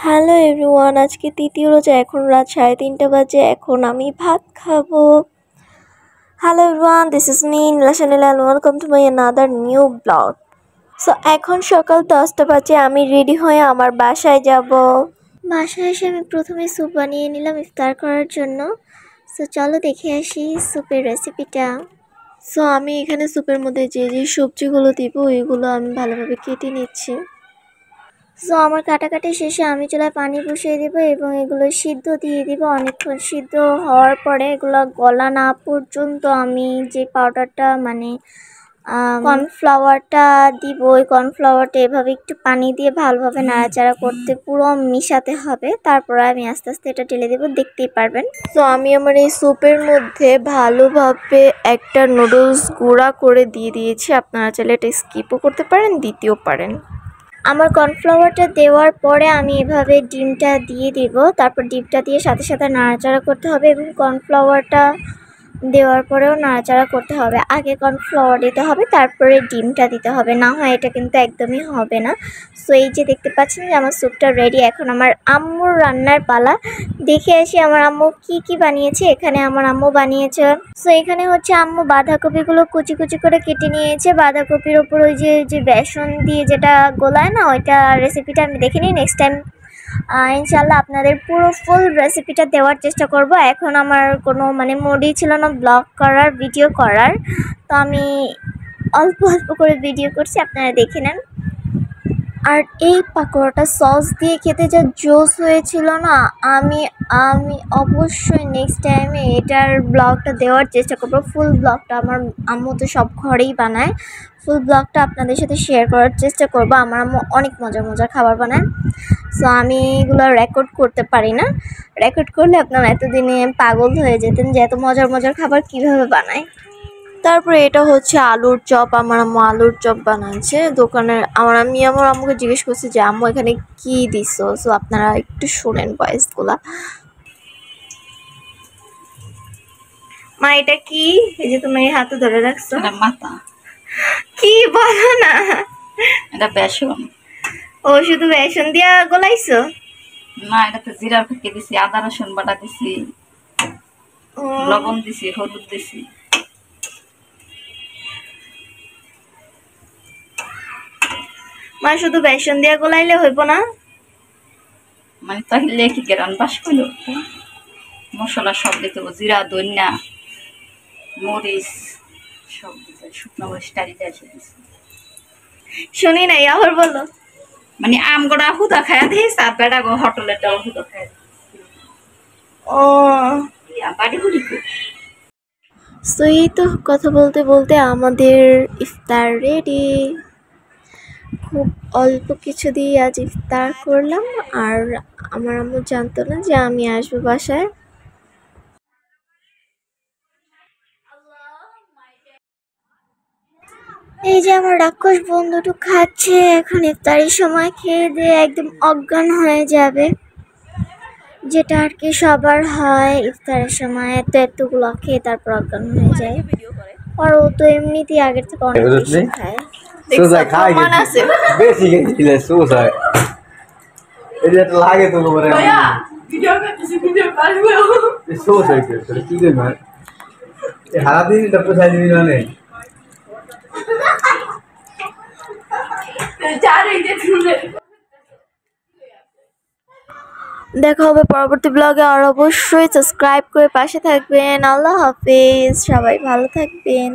Hello everyone, আজকে তৃতীয় রোজা। এখন রাত 3:30 বাজে। এখন আমি ভাত খাবো। Hello everyone, this is me নীলাশানীলা and welcome to my another new vlog. So এখন সকাল 10টা বাজে। আমি রেডি হয়ে আমার বাসায় যাব। বাসায় এসে আমি প্রথমে স্যুপ বানিয়ে নিলাম ইফতার করার জন্য। সো চলো দেখে আসি স্যুপের রেসিপিটা। সো আমি এখানে স্যুপের মধ্যে যে সবজিগুলো দিব ওইগুলো আমি ভালোভাবে কেটে নিচ্ছি। সো আমার কাটাকাটি শেষে আমি চুলায় পানি বসিয়ে দেবো এবং এগুলো সিদ্ধ দিয়ে দিব। অনেকক্ষণ সিদ্ধ হওয়ার পরে এগুলো গলা না পর্যন্ত আমি যে পাউডারটা কর্নফ্লাওয়ারটা দিব, ওই কর্নফ্লাওয়ারটা এভাবে একটু পানি দিয়ে ভালোভাবে নাড়াচাড়া করতে পুরো মিশাতে হবে। তারপর আমি আস্তে আস্তে এটা ঢেলে দেবো, দেখতেই পারবেন। তো আমি আমার এই স্যুপের মধ্যে ভালোভাবে একটা নুডলস গুঁড়া করে দিয়ে দিয়েছি। আপনারা চাইলে এটা স্কিপও করতে পারেন, দিতেও পারেন। আমার কর্নফ্লাওয়ারটা দেওয়ার পরে আমি এভাবে ডিমটা দিয়ে দিব। তারপর ডিমটা দিয়ে সাথে সাথে নাড়াচাড়া করতে হবে এবং কর্নফ্লাওয়ারটা দেওয়ার পরেও নাড়াচাড়া করতে হবে। আগে কর্নফ্লাওয়ার দিতে হবে, তারপরে ডিমটা দিতে হবে, না হয় এটা কিন্তু একদমই হবে না। সো এই যে দেখতে পাচ্ছেন যে আমার স্যুপটা রেডি। এখন আমার আম্মুর রান্নার পালা। দেখে আসি আমার আম্মু কি বানিয়েছে। এখানে আমার আম্মু বানিয়েছে, সো এখানে হচ্ছে আম্মু বাঁধাকপিগুলো কুচি কুচি করে কেটে নিয়েছে। বাঁধাকপির ওপর ওই যে বেসন দিয়ে যেটা গোলায় না, ওইটা রেসিপিটা আমি দেখে নিই। নেক্সট টাইম ইনশাল্লাহ আপনাদের পুরো ফুল রেসিপিটা দেওয়ার চেষ্টা করব। এখন আমার কোনো মুডই ছিল না ব্লগ করার, ভিডিও করার, তো আমি অল্প অল্প করে ভিডিও করছি, আপনারা দেখে নেন। আর এই পাকোড়াটা সস দিয়ে খেতে যা জোস হয়েছিল না, আমি আমি অবশ্যই নেক্সট টাইমে এটার ব্লগটা দেওয়ার চেষ্টা করবো। ফুল ব্লগটা, আমার আম্মু তো সব ঘরেই বানায়, ফুল ব্লগটা আপনাদের সাথে শেয়ার করার চেষ্টা করবো। আমার আম্মু অনেক মজার মজার খাবার বানায়। সো আমি এগুলো রেকর্ড করতে পারি না। রেকর্ড করলে আপনারা এতদিনে পাগল হয়ে যেতেন যে এত মজার মজার খাবার কিভাবে বানায়। তারপরে এটা হচ্ছে আলুর চপ। আমার আম্মু আলুর চপ বানাচ্ছে দোকানের। আমার আম্মুকে জিজ্ঞেস করছে যে আম্মু এখানে কি দিছো। সো আপনারা একটু শোনেন ভয়েসগুলা। মা এটা কি? এই যে তুমি হাতে ধরে রাখছো, মাথা কি বলো না? এটা বেসন। ও শুধু বেসন দিয়া গলাইছো? না, এটাতে জিরা ফেঁকে দিছি, আদা রসুন বাটা দিছি, লবণ দিছি, হলুদ দিছি। মা শুধু বেসন দিয়া গলাইলে হইব না? তাহলে কি গেরান বাস করলো। মশলা সব দিতে হবে, জিরা, ধনিয়া, মরিচ সব দিতে, শুকনো মরিচ টারিতে এসে দিছি। শুনি নাই, আবার বলো। আম গড়া হুদা খায়া দিস আর বেড়া গো হোটেলের ডাল হুদা খায়া। ও বাড়ি হুড়ি। সো এই তো কথা বলতে বলতে আমাদের ইফতার রেডি। খুব অল্প কিছু দিয়ে আজ ইফতার করলাম। আর আমার আম্মু জানতো না যে আমি আসবো বাসায়। এই যে আমার রাক্ষস বন্ধুটু খাচ্ছে এখন। ইফতারের সময় খেয়ে দিয়ে একদম অজ্ঞান হয়ে যাবে, যেটা আর কি সবার হয় ইফতারের সময়। এতগুলো খেয়ে তারপর অজ্ঞান হয়ে যায়। আর ও তো এমনিতেই আগের থেকে অনেক বেশি খায়। দেখা হবে পরবর্তী ব্লগে। আর অবশ্যই সাবস্ক্রাইব করে পাশে থাকবেন। আল্লাহ হাফেজ, সবাই ভালো থাকবেন।